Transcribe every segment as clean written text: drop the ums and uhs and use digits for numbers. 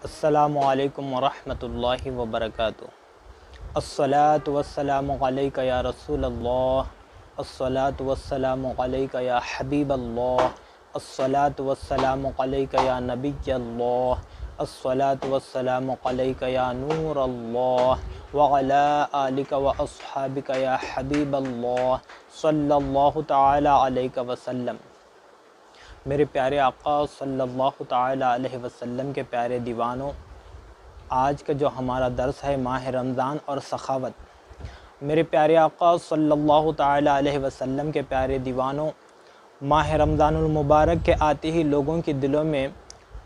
अस्सलामु अलैकुम वरहमतुल्लाहि वबरकातुहू। अस्सलातु वस्सलामु अलैका या रसूलल्लाह, अस्सलातु वस्सलामु अलैका या हबीबल्लाह, अस्सलातु वस्सलामु अलैका या नबिय्यल्लाह, अस्सलातु वस्सलामु अलैका या नूरल्लाह व अला आलिका व अस्हाबिका या हबीबल्लाह सल्लल्लाहु तआला अलैका वसल्लम। मेरे प्यारे आका सल्लल्लाहु तआला अलैहि वसल्लम के प्यारे दीवानों, आज का जो हमारा दर्स है माह रमज़ान और सखावत। मेरे प्यारे आका सल्लल्लाहु तआला अलैहि वसल्लम के प्यारे दीवानों, माह रमज़ानुल मुबारक के आते ही लोगों के दिलों में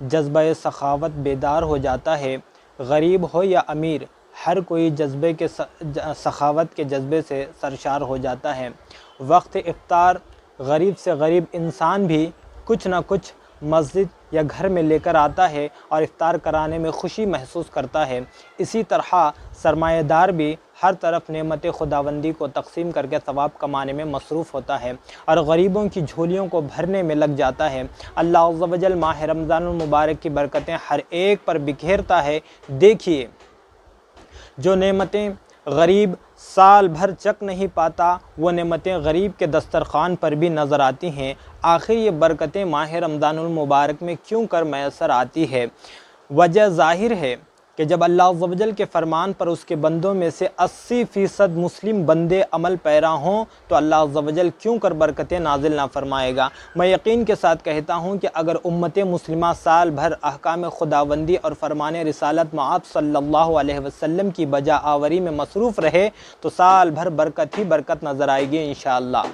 जज्बा सखावत बेदार हो जाता है। गरीब हो या अमीर, हर कोई जज्बे के सखावत के जज्बे से सरशार हो जाता है। वक्त इफ्तार गरीब से गरीब इंसान भी कुछ ना कुछ मस्जिद या घर में लेकर आता है और इफ्तार कराने में खुशी महसूस करता है। इसी तरह सरमाएदार भी हर तरफ नेमत खुदावंदी को तकसीम करके सवाब कमाने में मसरूफ़ होता है और गरीबों की झोलियों को भरने में लग जाता है। अल्लाह अज़्ज़ व जल माह रमज़ानुल मुबारक की बरकतें हर एक पर बिखेरता है। देखिए, जो नेमतें गरीब साल भर चख नहीं पाता, वो नेमतें गरीब के दस्तरखान पर भी नज़र आती हैं। आखिर ये बरकतें माह रमज़ानुल मुबारक में क्यों कर मैसर आती है? वजह ज़ाहिर है कि जब अल्लाह अज़्ज़ व जल के फ़रमान पर उसके बंदों में से 80% मुस्लिम बंदे अमल पैरा हों तो अल्लाह अज़्ज़ व जल क्यों कर बरकतें नाजिल ना फरमाएगा। मैं यकीन के साथ कहता हूँ कि अगर उम्मत मुस्लिमा साल भर अहकाम खुदाबंदी और फ़रमान रिसालत में आप सल्लल्लाहु अलैहि वसल्लम की बजा आवरी में मसरूफ़ रहे तो साल भर बरकत ही बरकत नज़र आएगी इंशाअल्लाह।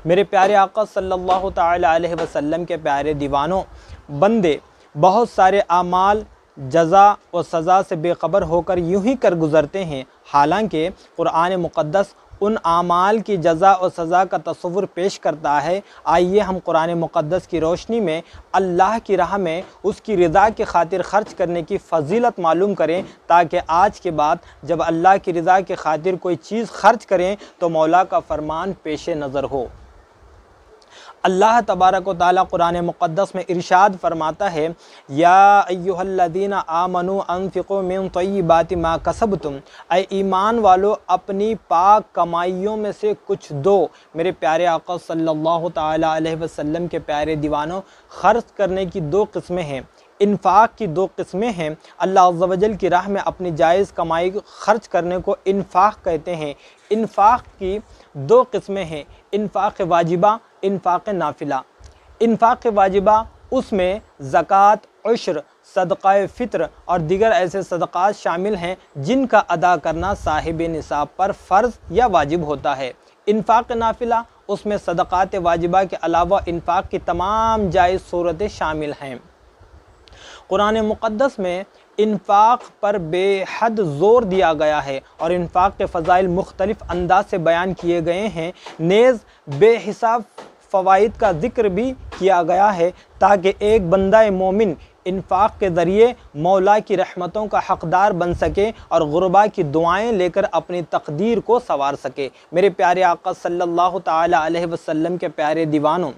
मेरे प्यारे आका सल्लल्लाहु तआला अलैहि वसल्लम के प्यारे दीवानों, बंदे बहुत सारे आमाल जज़ा व सज़ा से बेखबर होकर यूं ही कर गुज़रते हैं। हालांकि कुरान मुक़द्दस उन आमाल की जज़ा और सज़ा का तस्वुर पेश करता है। आइए हम कुरान मुक़द्दस की रोशनी में अल्लाह की राह में उसकी रज़ा की खातिर ख़र्च करने की फ़जीलत मालूम करें, ताकि आज के बाद जब अल्लाह की रज़ा की खातिर कोई चीज़ ख़र्च करें तो मौला का फ़रमान पेश नज़र हो। अल्लाह तबारक व तआला कुरान मुक़द्दस में इरशाद फरमाता है, या अय्युहल्लज़ीना आमनू अनफ़िक़ू मिन तय्यिबाति मा कसबतुम, ऐ ईमान वालो अपनी पाक कमाइयों में से कुछ दो। मेरे प्यारे आका सल्लल्लाहु तआला अलैहि वसल्लम के प्यारे दीवानों, ख़र्च करने की दो किस्में हैं, इन्फ़ाक़ की दो किस्में हैं। अल्लाह अज़्ज़ व जल की राह में अपनी जायज़ कमाई खर्च करने को इन्फ़ाक़ कहते हैं। इन्फ़ाक़ की दो किस्में हैं, इन्फ़ाक़ वाजिबा, इन्फ़ाक़ नाफिला। इन्फ़ाक़ वाजिबा उसमें ज़कात, उश्र, सदक़ाए फ़ित्र और दीगर ऐसे सदक़ात शामिल हैं जिनका अदा करना साहिब निसाब पर फ़र्ज़ या वाजिब होता है। इन्फ़ाक़ नाफिला उसमें सदक़ात वाजिबा के अलावा इन्फ़ाक़ की तमाम जायज़ सूरतें शामिल हैं। कुरान मुक़द्दस में इन्फ़ाक़ पर बेहद ज़ोर दिया गया है और इन्फ़ाक़ के फ़ज़ाइल मुख्तलिफ़ अंदाज से बयान किए गए हैं। नेज़ बेहिसाब फ़वाइद का ज़िक्र भी किया गया है ताकि एक बंदा मोमिन इन्फ़ाक़ के ज़रिए मौला की रहमतों का हक़दार बन सके और गुरबा की दुआएं लेकर अपनी तक़दीर को संवार सके। मेरे प्यारे आका सल्लल्लाहु तआला अलैहि वसल्लम के प्यारे दीवानों,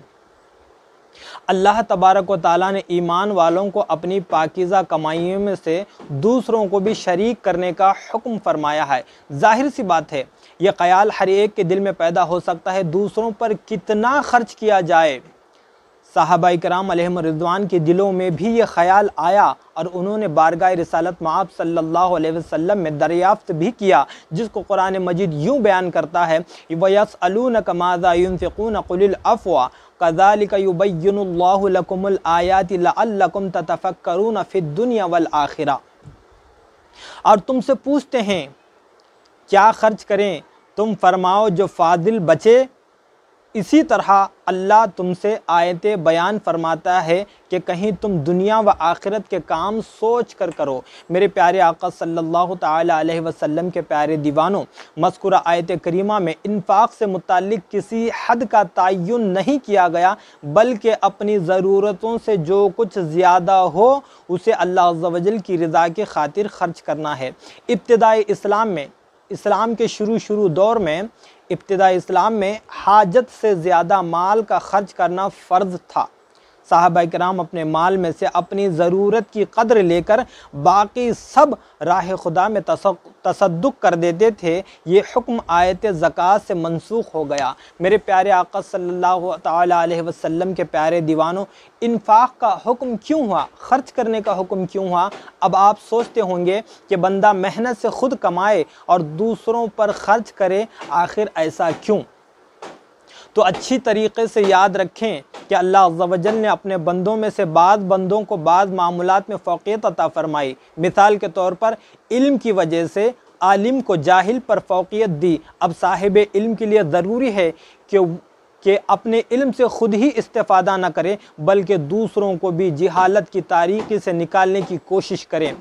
अल्लाह तबारक व तआला ने ईमान वालों को अपनी पाकीज़ा कमाइयों में से दूसरों को भी शरीक करने का हुक्म फरमाया है। जाहिर सी बात है, यह ख्याल हर एक के दिल में पैदा हो सकता है, दूसरों पर कितना खर्च किया जाए। सहाबाए किराम अलैहिम रिज़वान के दिलों में भी ये ख्याल आया और उन्होंने बारगाह रिसालत में आप सल्लल्लाहु अलैहि वसल्लम में दरियाफ़्त भी किया, जिसको कुरान मजीद यूँ बयान करता है, वयसअलूनका माज़ा युनफ़िक़ून क़ुलिल अफ़्वा कज़ालिका युबय्यिनुल्लाहु लकुमुल आयाति लअल्लकुम ततफ़क्करून फ़िद्दुनिया वल आखिरा। और तुमसे पूछते हैं क्या खर्च करें, तुम फरमाओ जो फ़ादिल बचे। इसी तरह अल्लाह तुमसे आयतें बयान फरमाता है कि कहीं तुम दुनिया व आखिरत के काम सोच कर करो। मेरे प्यारे आका सल्लल्लाहु तआला अलैहि वसल्लम के प्यारे दीवानों, मज़कूरा आयत करीमा में इन्फ़ाक़ से मुताल्लिक़ किसी हद का तयन नहीं किया गया, बल्कि अपनी ज़रूरतों से जो कुछ ज़्यादा हो उसे अल्लाह अज़्ज़ व जल की रज़ा की खातिर ख़र्च करना है। इब्तिदाई इस्लाम में, इस्लाम के शुरू दौर में, इब्तिदा इस्लाम में हाजत से ज़्यादा माल का खर्च करना फ़र्ज़ था। साहबा किराम अपने माल में से अपनी ज़रूरत की कद्र लेकर बाकी सब राह खुदा में तसद्दुक कर देते थे। ये हुक्म आयत ज़कात से मनसूख हो गया। मेरे प्यारे आका सल्लल्लाहु ताला अलैहि वसल्लम के प्यारे दीवानों, इन्फाक का हुक्म क्यों हुआ, खर्च करने का हुक्म क्यों हुआ? अब आप सोचते होंगे कि बंदा मेहनत से खुद कमाए और दूसरों पर खर्च करे, आखिर ऐसा क्यों? तो अच्छी तरीक़े से याद रखें कि अल्लाह अज़्ज़ा व जल ने अपने बंदों में से बाद बंदों को बाद मामूलात में फ़ौक़ियत अता फ़रमाई। मिसाल के तौर पर इल्म की वजह से आलिम को जाहिल पर फ़ौक़ियत दी। अब साहिब इल्म के लिए ज़रूरी है कि अपने इल्म से ख़ुद ही इस्तिफ़ादा न करें, बल्कि दूसरों को भी जिहालत की तारीकी से निकालने की कोशिश करें।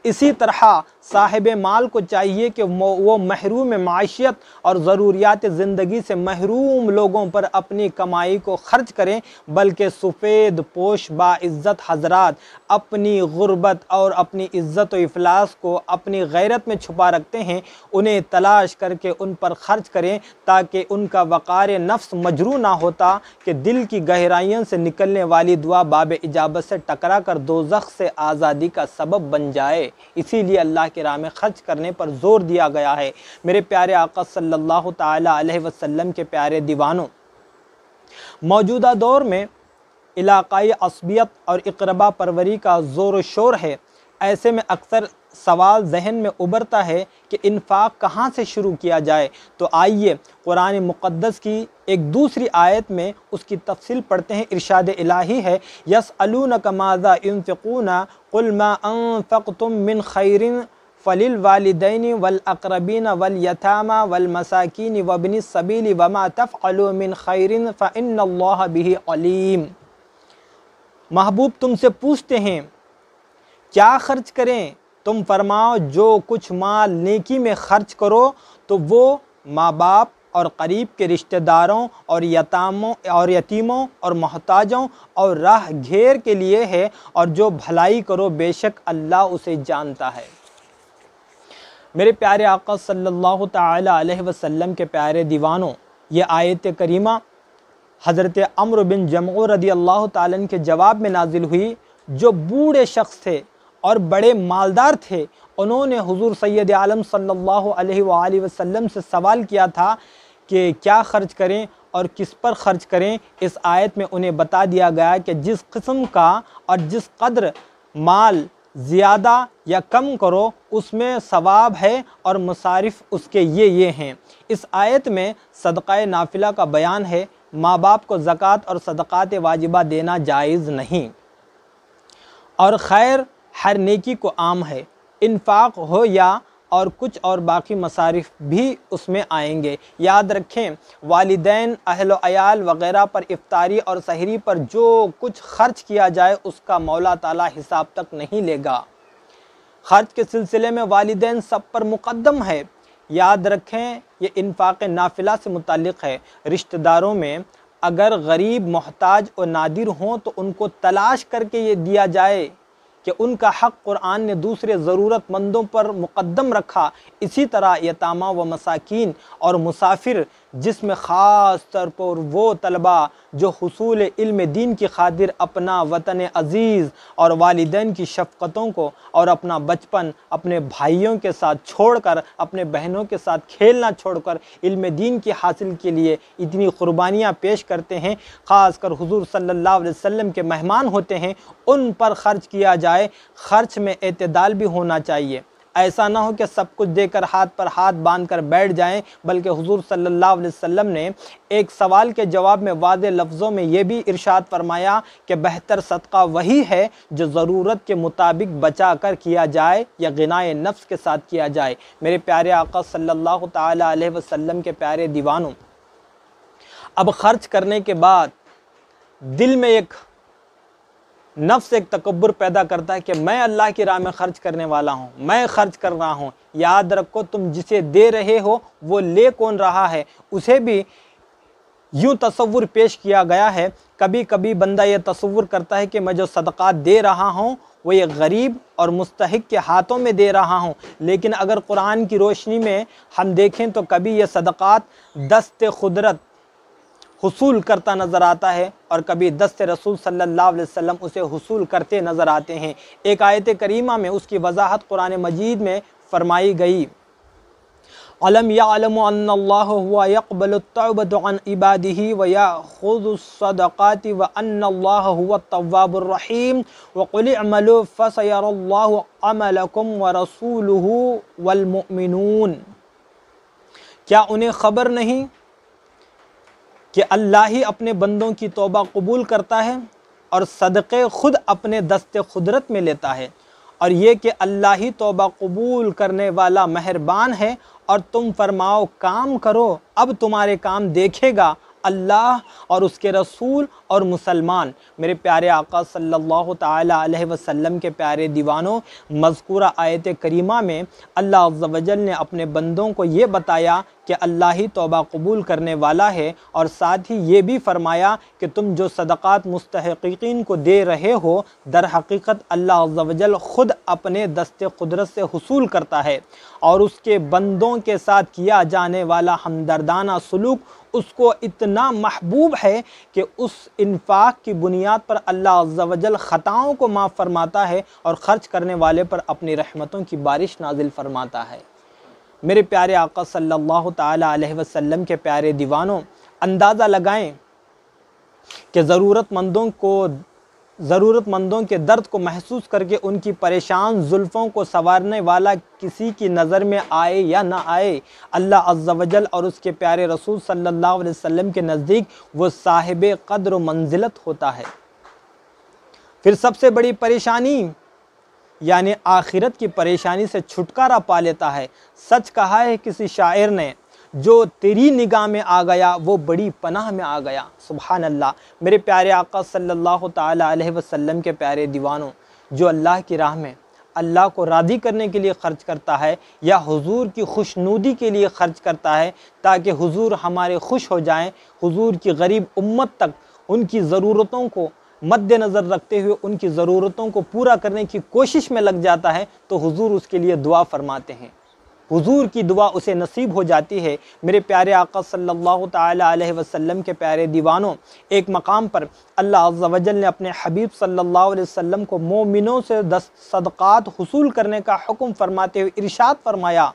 इसी तरह साहिब माल को चाहिए कि वो महरूम माशियत और ज़रूरियात ज़िंदगी से महरूम लोगों पर अपनी कमाई को खर्च करें, बल्कि सफ़ेद पोश बाइज़्ज़त हज़रात अपनी गुर्बत और अपनी इज़्ज़त व इफ़लास को अपनी गैरत में छुपा रखते हैं, उन्हें तलाश करके उन पर खर्च करें, ताकि उनका वक़ार नफ्स मजरू ना होता कि दिल की गहराइयों से निकलने वाली दुआ बाब इजाबत से टकरा कर दोज़ख से आज़ादी का सबब बन जाए। इसीलिए अल्लाह की राह में खर्च करने पर ज़ोर दिया गया है। मेरे प्यारे आका सल्लल्लाहु ताला अलैहि वसल्लम के प्यारे दीवानों, मौजूदा दौर में इलाक़ाई असबियत और इक़रबा परवरी का ज़ोर शोर है। ऐसे में अक्सर सवाल जहन में उभरता है कि इन्फाक कहाँ से शुरू किया जाए। तो आइए कुरान मुक़द्दस की एक दूसरी आयत में उसकी तफसील पढ़ते हैं। इरशाद इलाही है, यसअलूनका माज़ा युनफ़िक़ूना क़ुल मा अनफ़क़्तुम मिन खैरिन फ़लिल वालिदैनि वल अक़रबीन वल यतामा वल मसाकीन वब्निस सबील वमा तफ़अलू मिन खैरिन फ़इन्नल्लाह बिही अलीम। महबूब तुमसे पूछते हैं क्या खर्च करें? तुम फरमाओ जो कुछ माल नेकी में खर्च करो तो वो माँ बाप और करीब के रिश्तेदारों और यतीमों और मोहताजों और राह घेर के लिए है, और जो भलाई करो बेशक अल्लाह उसे जानता है। मेरे प्यारे आका सल्लल्लाहु ताला अलैहि वसल्लम के प्यारे दीवानों, ये आयत करीमा हज़रत अम्र बिन जमऊ रदी अल्लाह ताला के जवाब में नाजिल हुई, जो बूढ़े शख्स थे और बड़े मालदार थे। उन्होंने हुज़ूर सैयद आलम सल्लल्लाहु अलैहि वसल्लम से सवाल किया था कि क्या खर्च करें और किस पर खर्च करें। इस आयत में उन्हें बता दिया गया कि जिस किस्म का और जिस कदर माल ज़्यादा या कम करो उसमें सवाब है, और मसारिफ़ उसके ये हैं। इस आयत में सदक़ा नाफिला का बयान है। माँ बाप को ज़कात और सदक़ात वाजिबा देना जायज़ नहीं, और खैर हर नेकी को आम है। इन्फाक हो या और कुछ और बाकी मसारिफ़ भी उसमें आएंगे। याद रखें, वालिदैन, अहल अयाल वग़ैरह पर इफ्तारी और सहरी पर जो कुछ खर्च किया जाए उसका मौला ताला हिसाब तक नहीं लेगा। खर्च के सिलसिले में वालिदैन सब पर मुक़द्दम है। याद रखें, ये इन्फाक नाफिला से मुताल्लिक़ है। रिश्तेदारों में अगर गरीब, मोहताज और नादिर हों तो उनको तलाश करके ये दिया जाए कि उनका हक़ कुरान ने दूसरे ज़रूरतमंदों पर मुक़द्दम रखा। इसी तरह यतामा व मसाकीन और मुसाफिर, जिसमें ख़ास तौर पर वो तलबा जो हुसूल इल्म दीन की खातिर अपना वतन अज़ीज़ और वालिदैन की शफ़क़तों को और अपना बचपन अपने भाइयों के साथ छोड़कर, अपने बहनों के साथ खेलना छोड़कर इल्म दीन की हासिल के लिए इतनी क़ुरबानियाँ पेश करते हैं, ख़ास कर हुज़ूर सल्लल्लाहु अलैहि वसल्लम के मेहमान होते हैं, उन पर ख़र्च किया जाए। ख़र्च में एतदाल भी होना चाहिए। ऐसा ना हो कि सब कुछ देकर हाथ पर हाथ बांध कर बैठ जाएं, बल्कि हुज़ूर सल्लल्लाहु अलैहि वसल्लम ने एक सवाल के जवाब में वाज़े लफ्ज़ों में ये भी इरशाद फरमाया कि बेहतर सदका वही है जो ज़रूरत के मुताबिक बचा कर किया जाए या गिनाए नफ्स के साथ किया जाए। मेरे प्यारे आका सल्लल्लाहु ताला अलैहि वसल्लम के प्यारे दीवानों, अब खर्च करने के बाद दिल में एक नफ्स एक तकब्बुर पैदा करता है कि मैं अल्लाह की राह में ख़र्च करने वाला हूँ, मैं ख़र्च कर रहा हूँ। याद रखो, तुम जिसे दे रहे हो वो ले कौन रहा है, उसे भी यूँ तसव्वुर पेश किया गया है। कभी कभी बंदा ये तसव्वुर करता है कि मैं जो सदक़ात दे रहा हूँ वो ये गरीब और मुस्तहिक के हाथों में दे रहा हूँ, लेकिन अगर कुरान की रोशनी में हम देखें तो कभी ये सदक़ात दस्ते खुदरत हुसूल करता नज़र आता है और कभी दस्त रसूल सल्लल्लाहु अलैहि वसल्लम उसे हुसूल करते नज़र आते हैं। एक आयत करीमा में उसकी वजाहत कुरान मजीद में फरमाई गई, अलम यअलमु अन्नल्लाह हुवा यक़बलु तौबत अन इबादिही व याख़ुज़ु सदक़ाति व अन्नल्लाह हुवा तव्वाबुर रहीम व क़ुल इअमलू फसयरल्लाहु अमलकुम व रसूलुहु वल मुमिनून। क्या उन्हें ख़बर नहीं कि अल्लाह ही अपने बंदों की तौबा कबूल करता है और सदक़े खुद अपने दस्ते खुदरत में लेता है, और ये कि अल्लाह ही तौबा कबूल करने वाला मेहरबान है। और तुम फरमाओ काम करो, अब तुम्हारे काम देखेगा अल्लाह और उसके रसूल और मुसलमान। मेरे प्यारे आका सल्लल्लाहु ताला अलैहि वसल्लम के प्यारे दीवानों, मज़कूरा आयत करीमा में अल्लाह अज़्ज़ व जल ने अपने बंदों को ये बताया कि अल्लाह ही तौबा कबूल करने वाला है, और साथ ही ये भी फरमाया कि तुम जो सदक़ात मुस्तहिक़ीन को दे रहे हो, दर हकीकत अल्लाह अज़्ज़ व जल ख़ुद अपने दस्ते कुदरत से हुसूल करता है, और उसके बंदों के साथ किया जाने वाला हमदर्दाना सलूक उसको इतना महबूब है कि उस इन्फाक की बुनियाद पर अल्लाह अज़्ज़ व जल ख़ताओं को माफ़ फरमाता है और ख़र्च करने वाले पर अपनी रहमतों की बारिश नाजिल फरमाता है। मेरे प्यारे आका सल्लल्लाहु ताला अलैहि वसल्लम के प्यारे दीवानों, अंदाज़ा लगाएं कि ज़रूरतमंदों के दर्द को महसूस करके उनकी परेशान जुल्फ़ों को संवारने वाला किसी की नज़र में आए या ना आए, अल्लाह अज़्ज़ व जल और उसके प्यारे रसूल सल्लल्लाहु अलैहि वसल्लम के नज़दीक वो साहिब क़द्र व मंजिलत होता है। फिर सबसे बड़ी परेशानी यानी आखिरत की परेशानी से छुटकारा पा लेता है। सच कहा है किसी शायर ने, जो तेरी निगाह में आ गया वो बड़ी पनाह में आ गया। सुभान अल्लाह। मेरे प्यारे आका सल्लल्लाहु ताला अलैहि वसल्लम के प्यारे दीवानों, जो अल्लाह की राह में अल्लाह को राज़ी करने के लिए ख़र्च करता है या हुजूर की खुशनुदी के लिए ख़र्च करता है ताकि हुजूर हमारे खुश हो जाएं, हुजूर की गरीब उम्मत तक उनकी ज़रूरतों को मद्देनज़र रखते हुए उनकी ज़रूरतों को पूरा करने की कोशिश में लग जाता है, तो हुजूर उसके लिए दुआ फरमाते हैं, हुजूर की दुआ उसे नसीब हो जाती है। मेरे प्यारे आका सल्लल्लाहु ताला अलैहि वसल्लम के प्यारे दीवानों, एक मकाम पर अल्लाह अज़्ज़ व जल ने अपने हबीब सल्लल्लाहु अलैहि वसल्लम को मोमिनों से सदक़ात हुसूल करने का हुक्म फरमाते हुए इरशाद फरमाया,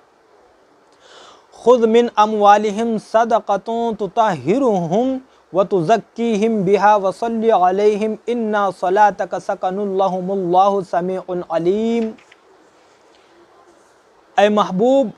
खुज़ मिन अमवालिहिम सदक़तुन तुतहिरुहुम व तुज़क्कीहिम बिहा व सल्लि अलैहिम इन्ना सलातक सकनुल लहुम वल्लाहु समीउन अलीम। ऐ महबूब,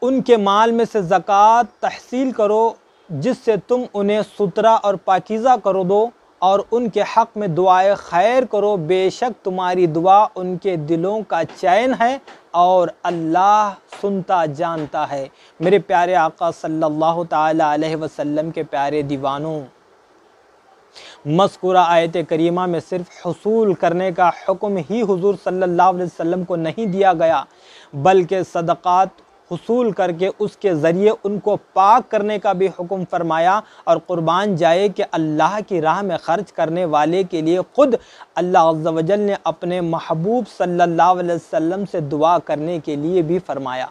उनके माल में से ज़कात तहसील करो जिससे तुम उन्हें सुतरा और पाकीज़ा करो दो, और उनके हक़ में दुआए खैर करो, बेशक तुम्हारी दुआ उनके दिलों का चैन है और अल्लाह सुनता जानता है। मेरे प्यारे आका सल्लल्लाहु ताला अलैहि वसल्लम के प्यारे दीवानों, मज़कूरा आयत करीमा में सिर्फ़ हुसूल करने का हुक्म ही हुजूर सल्लल्लाहु अलैहि वसल्लम को नहीं दिया गया, बल्कि सदक़ात हुसूल करके उसके ज़रिए उनको पाक करने का भी हुक्म फरमाया। और कुर्बान जाए कि अल्लाह की राह में ख़र्च करने वाले के लिए ख़ुद अल्लाह अज़्ज़ व जल ने अपने महबूब सल्लल्लाहु अलैहि वसल्लम से दुआ करने के लिए भी फरमाया।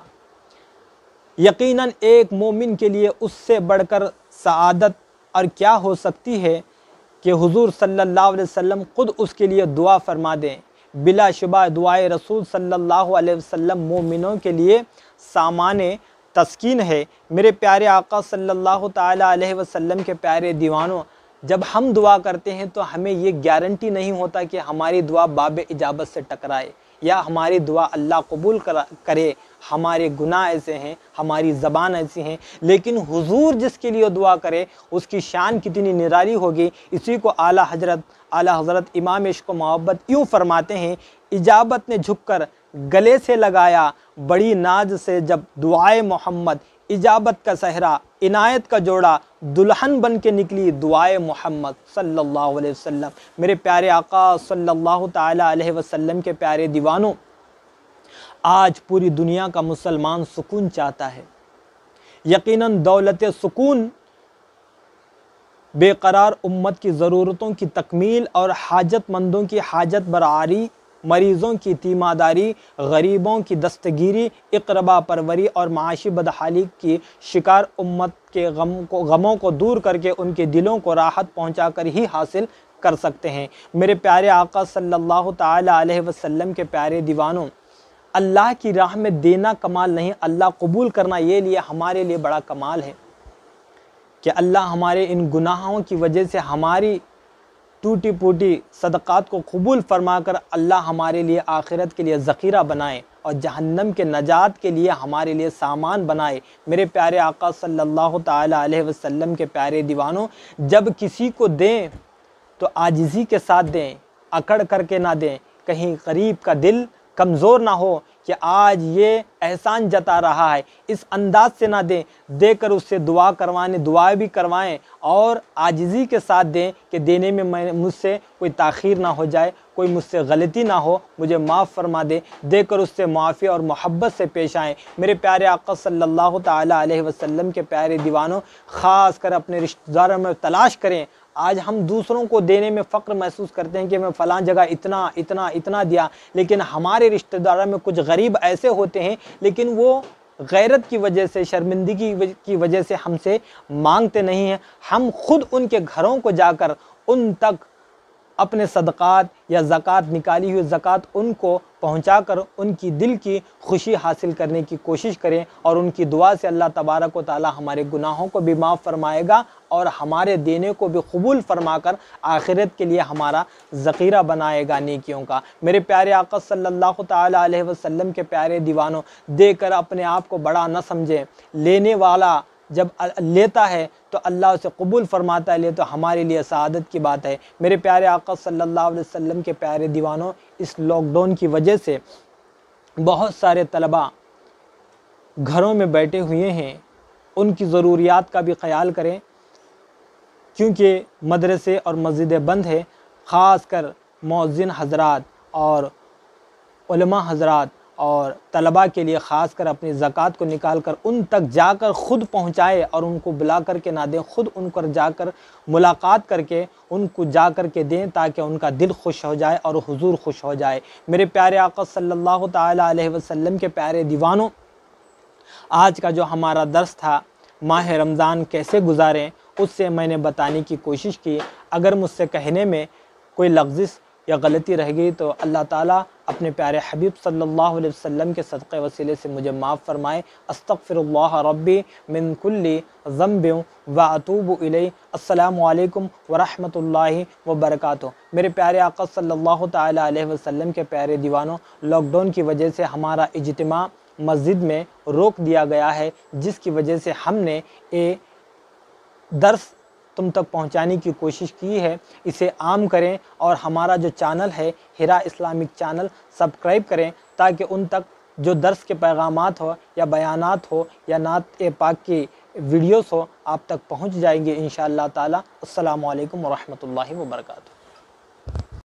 यकीनन एक मोमिन के लिए उससे बढ़कर सआदत और क्या हो सकती है कि हुजूर सल्लल्लाहु अलैहि वसल्लम ख़ुद उसके लिए दुआ फरमा दें। बिलाशुबा दुआए रसूल सल्लल्लाहु अलैहि वसल्लम मोमिनों के लिए सामाने तस्कीन है। मेरे प्यारे आका सल्लल्लाहु ताला अलैहि वसल्लम के प्यारे दीवानों, जब हम दुआ करते हैं तो हमें ये गारंटी नहीं होता कि हमारी दुआ बाब इजाबत से टकराए या हमारी दुआ अल्लाह कबूल करे। हमारे गुनाह ऐसे हैं, हमारी ज़बान ऐसी हैं, लेकिन हुजूर जिसके लिए दुआ करे उसकी शान कितनी निराली होगी। इसी को आला हज़रत इमाम इश्क़ व मोहब्बत यूँ फरमाते हैं, इजाबत ने झुककर गले से लगाया बड़ी नाज से जब दुआए मोहम्मद, इजाबत का सहरा इनायत का जोड़ा, दुल्हन बन के निकली दुआए मोहम्मद सल्लल्लाहु अलैहि वसल्लम। मेरे प्यारे आका सल्लल्लाहु ताला अलैहि वसल्लम के प्यारे दीवानों, आज पूरी दुनिया का मुसलमान सुकून चाहता है। यकीनन दौलत सुकून बेकरार उम्मत की ज़रूरतों की तकमील और हाजतमंदों की हाजत बरारी मरीज़ों की तीमारदारी, गरीबों की दस्तगीरी, इक़रबा परवरी और माशी बदहाली की शिकार उम्मत के गमों को दूर करके उनके दिलों को राहत पहुँचाकर ही हासिल कर सकते हैं। मेरे प्यारे आका सल्लल्लाहु ताला अलैहि वसल्लम के प्यारे दीवानों, अल्लाह की राह में देना कमाल नहीं, अल्लाह कबूल करना ये लिए हमारे लिए बड़ा कमाल है कि अल्लाह हमारे इन गुनाहों की वजह से हमारी टूटी फूटी सदक़ात को कबूल फरमाकर अल्लाह हमारे लिए आखिरत के लिए ज़ख़ीरा बनाए और जहन्नम के नजात के लिए हमारे लिए सामान बनाए। मेरे प्यारे आका सल्लल्लाहु ताला अलैहि वसल्लम के प्यारे दीवानों, जब किसी को दें तो आजिज़ी के साथ दें, अकड़ करके ना दें, कहीं गरीब का दिल कमज़ोर ना हो कि आज ये एहसान जता रहा है, इस अंदाज से ना दें, देकर उससे दुआ भी करवाएं और आजिज़ी के साथ दें कि देने में मुझसे कोई ताख़ीर ना हो जाए, कोई मुझसे गलती ना हो, मुझे माफ़ फरमा दे, देकर उससे माफ़ी और मोहब्बत से पेश आएँ। मेरे प्यारे आका सल्लल्लाहु ताला अलैहि वसल्लम के प्यारे दीवानों, ख़ास कर अपने रिश्तेदारों में तलाश करें। आज हम दूसरों को देने में फ़ख्र महसूस करते हैं कि मैं फ़लाँ जगह इतना इतना इतना दिया, लेकिन हमारे रिश्तेदारों में कुछ गरीब ऐसे होते हैं लेकिन वो गैरत की वजह से, शर्मिंदगी की वजह से हमसे मांगते नहीं हैं। हम खुद उनके घरों को जाकर उन तक अपने सदक़ात या ज़कात, निकाली हुई ज़कात उनको पहुंचाकर उनकी दिल की खुशी हासिल करने की कोशिश करें और उनकी दुआ से अल्लाह तबारक व तआला हमारे गुनाहों को भी माफ़ फरमाएगा और हमारे देने को भी कबूल फरमाकर आखिरत के लिए हमारा ज़ख़ीरा बनाएगा नेकियों का। मेरे प्यारे आका सल्लल्लाहु ताला अलैहि वसल्लम के प्यारे दीवानों, देकर अपने आप को बड़ा न समझें। लेने वाला जब लेता है तो अल्लाह उसे कबूल फरमाता है, ले तो हमारे लिए सआदत की बात है। मेरे प्यारे आका सल्लल्लाहु अलैहि वसल्लम के प्यारे दीवानों, इस लॉकडाउन की वजह से बहुत सारे तलबा घरों में बैठे हुए हैं, उनकी ज़रूरियात का भी ख्याल करें क्योंकि मदरसे और मस्जिदें बंद है। ख़ास कर मुअज़्ज़िन हज़रात और उलमा हज़रात और तलबा के लिए ख़ास कर अपनी ज़कात को निकाल कर उन तक जाकर ख़ुद पहुँचाए और उनको बुला कर के ना दें, ख़ुद उन पर जाकर मुलाकात करके उनको जा कर के दें ताकि उनका दिल खुश हो जाए और हुजूर खुश हो जाए। मेरे प्यारे आका सल्लल्लाहु ताला अलैहि वसल्लम के प्यारे दीवानों, आज का जो हमारा दर्स था माह रमज़ान कैसे गुजारें, उससे मैंने बताने की कोशिश की। अगर मुझसे कहने में कोई लग़्ज़िश या गलती रह गई तो अल्लाह ताला अपने प्यारे हबीब सल्लल्लाहु अलैहि वसल्लम के सदक़े वसीले से मुझे माफ़ फरमाए। अस्तग़फ़िरुल्लाह रब्बी मिन कुल्ली ज़ंबिन व अतूबु इलैहि। अस्सलामु अलैकुम व रहमतुल्लाहि व बरकातुहू। मेरे प्यारे आका सल्लल्लाहु ताला अलैहि वसल्लम के प्यारे दीवानों, लॉकडाउन की वजह से हमारा इज्तिमा मस्जिद में रोक दिया गया है, जिसकी वजह से हमने ये दर्स तुम तक पहुंचाने की कोशिश की है। इसे आम करें और हमारा जो चैनल है हिरा इस्लामिक चैनल सब्सक्राइब करें ताकि उन तक जो दर्स के पैगामात हो या बयानात हो या नात पाक की वीडियोस हो आप तक पहुंच जाएंगे इंशाअल्लाह ताला। अस्सलामु अलैकुम व रहमतुल्लाहि व बरकातुहू।